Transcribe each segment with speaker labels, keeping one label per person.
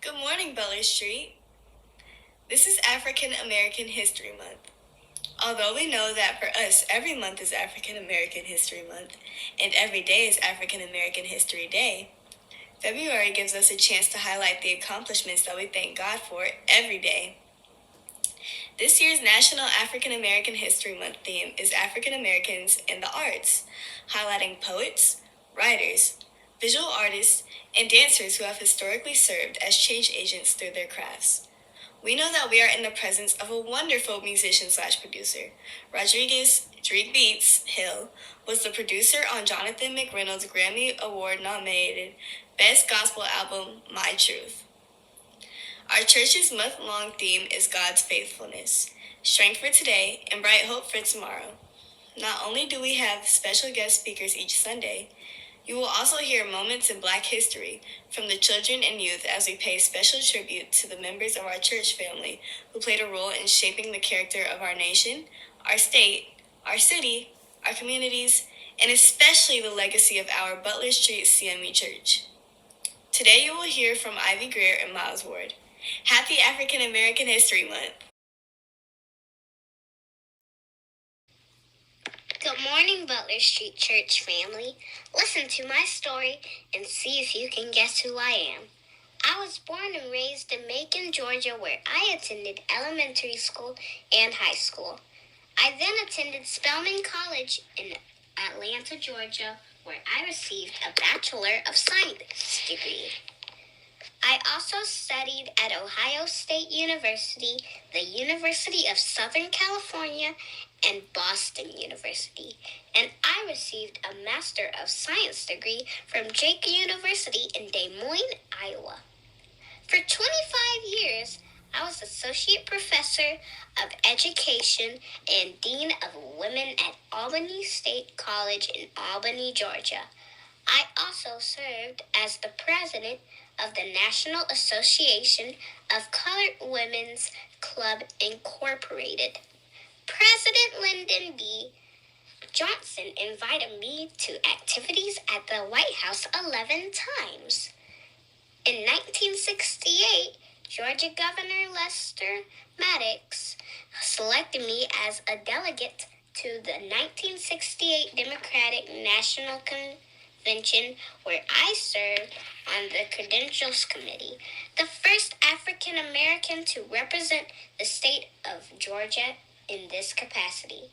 Speaker 1: Good morning, Butler Street. This is African American History Month. Although we know that for us, every month is African American History Month, and every day is African American History Day, February gives us a chance to highlight the accomplishments that we thank God for every day. This year's National African American History Month theme is African Americans in the Arts, highlighting poets, writers, visual artists, and dancers who have historically served as change agents through their crafts. We know that we are in the presence of a wonderful musician/producer. Rodriguez Drake Beats Hill was the producer on Jonathan McReynolds' Grammy Award nominated Best Gospel Album, My Truth. Our church's month-long theme is God's faithfulness, strength for today, and bright hope for tomorrow. Not only do we have special guest speakers each Sunday, you will also hear moments in Black history from the children and youth as we pay special tribute to the members of our church family who played a role in shaping the character of our nation, our state, our city, our communities, and especially the legacy of our Butler Street C.M.E. Church. Today you will hear from Ivy Greer and Miles Ward. Happy African American History Month!
Speaker 2: Good morning, Butler Street Church family. Listen to my story and see if you can guess who I am. I was born and raised in Macon, Georgia, where I attended elementary school and high school. I then attended Spelman College in Atlanta, Georgia, where I received a Bachelor of Science degree. I also studied at Ohio State University, the University of Southern California, and Boston University, and I received a Master of Science degree from Drake University in Des Moines, Iowa. For 25 years, I was Associate Professor of Education and Dean of Women at Albany State College in Albany, Georgia. I also served as the President of the National Association of Colored Women's Club Incorporated. President Lyndon B. Johnson invited me to activities at the White House 11 times. In 1968, Georgia Governor Lester Maddox selected me as a delegate to the 1968 Democratic National Convention, where I served on the Credentials Committee, the first African American to represent the state of Georgia in this capacity.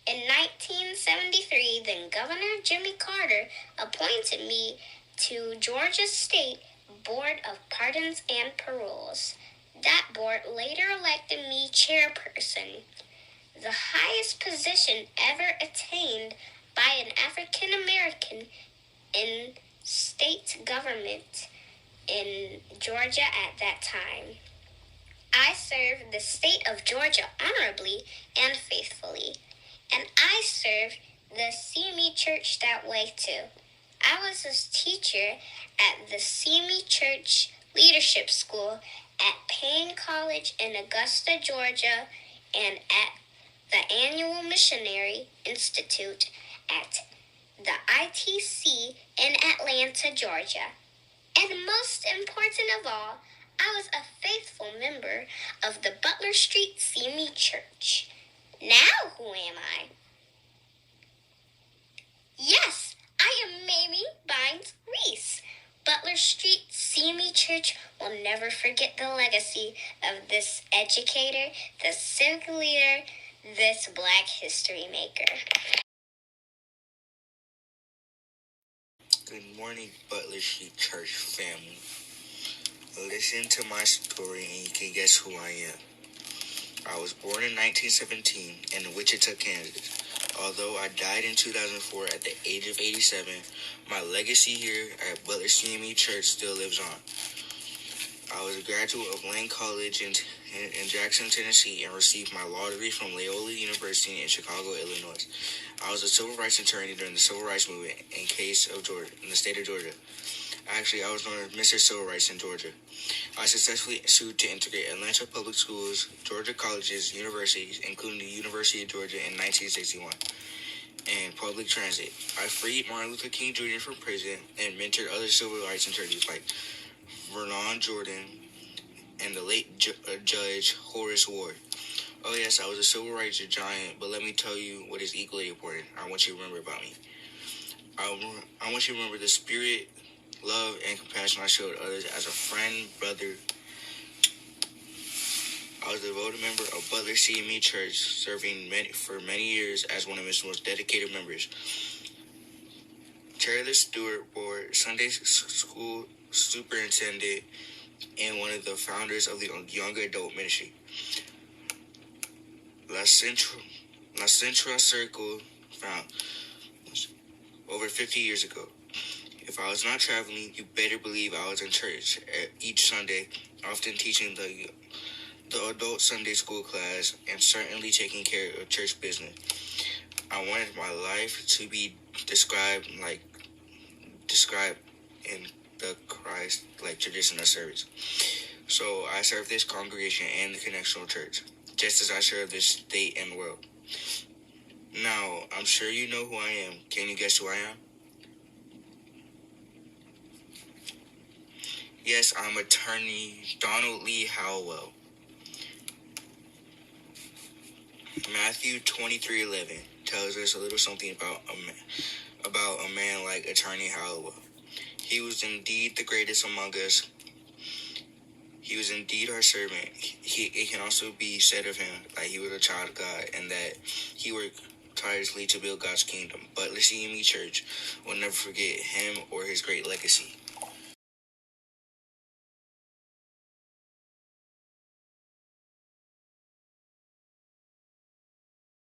Speaker 2: In 1973, then Governor Jimmy Carter appointed me to Georgia State Board of Pardons and Paroles. That board later elected me chairperson, the highest position ever attained by an African American in state government in Georgia at that time. I served the state of Georgia honorably and faithfully, and I served the C.M.E. Church that way too. I was a teacher at the C.M.E. Church Leadership School at Payne College in Augusta, Georgia, and at the Annual Missionary Institute at the ITC in Atlanta, Georgia. And most important of all, I was a faithful member of the Butler Street C.M.E. Church. Now who am I? Yes, I am Mary Bynes Reese. Butler Street C.M.E. Church will never forget the legacy of this educator, this civic leader, this Black history maker.
Speaker 3: Good morning, Butler Street Church family. Listen to my story and you can guess who I am. I was born in 1917 in Wichita, Kansas. Although I died in 2004 at the age of 87, my legacy here at Butler C.M.E. Church still lives on. I was a graduate of Lane College in Jackson, Tennessee, and received my law degree from Loyola University in Chicago, Illinois. I was a civil rights attorney during the civil rights movement in the state of Georgia. Actually, I was known as Mr. Civil Rights in Georgia. I successfully sued to integrate Atlanta public schools, Georgia colleges, universities, including the University of Georgia in 1961, and public transit. I freed Martin Luther King Jr. from prison and mentored other civil rights attorneys like Vernon Jordan, and the late Judge Horace Ward. Oh yes, I was a civil rights giant, but let me tell you what is equally important. I want you to remember about me. I want you to remember the spirit, love, and compassion I showed others as a friend, brother. I was a devoted member of Butler C.M.E. Church, serving for many years as one of its most dedicated members. Chair of the Stewart Board, Sunday School Superintendent, and one of the founders of the Young Adult Ministry. La Centra Circle, found over 50 years ago. If I was not traveling, you better believe I was in church each Sunday, often teaching the adult Sunday school class and certainly taking care of church business. I wanted my life to be described in the Christ-like tradition of service. So I serve this congregation and the Connectional Church, just as I serve this state and world. Now, I'm sure you know who I am. Can you guess who I am? Yes, I'm Attorney Donald Lee Howell. Matthew 23:11 tells us a little something about a man like Attorney Howell. He was indeed the greatest among us. He was indeed our servant. It can also be said of him that he was a child of God and that he worked tirelessly to build God's kingdom. But the C.M.E. Church will never forget him or his great legacy.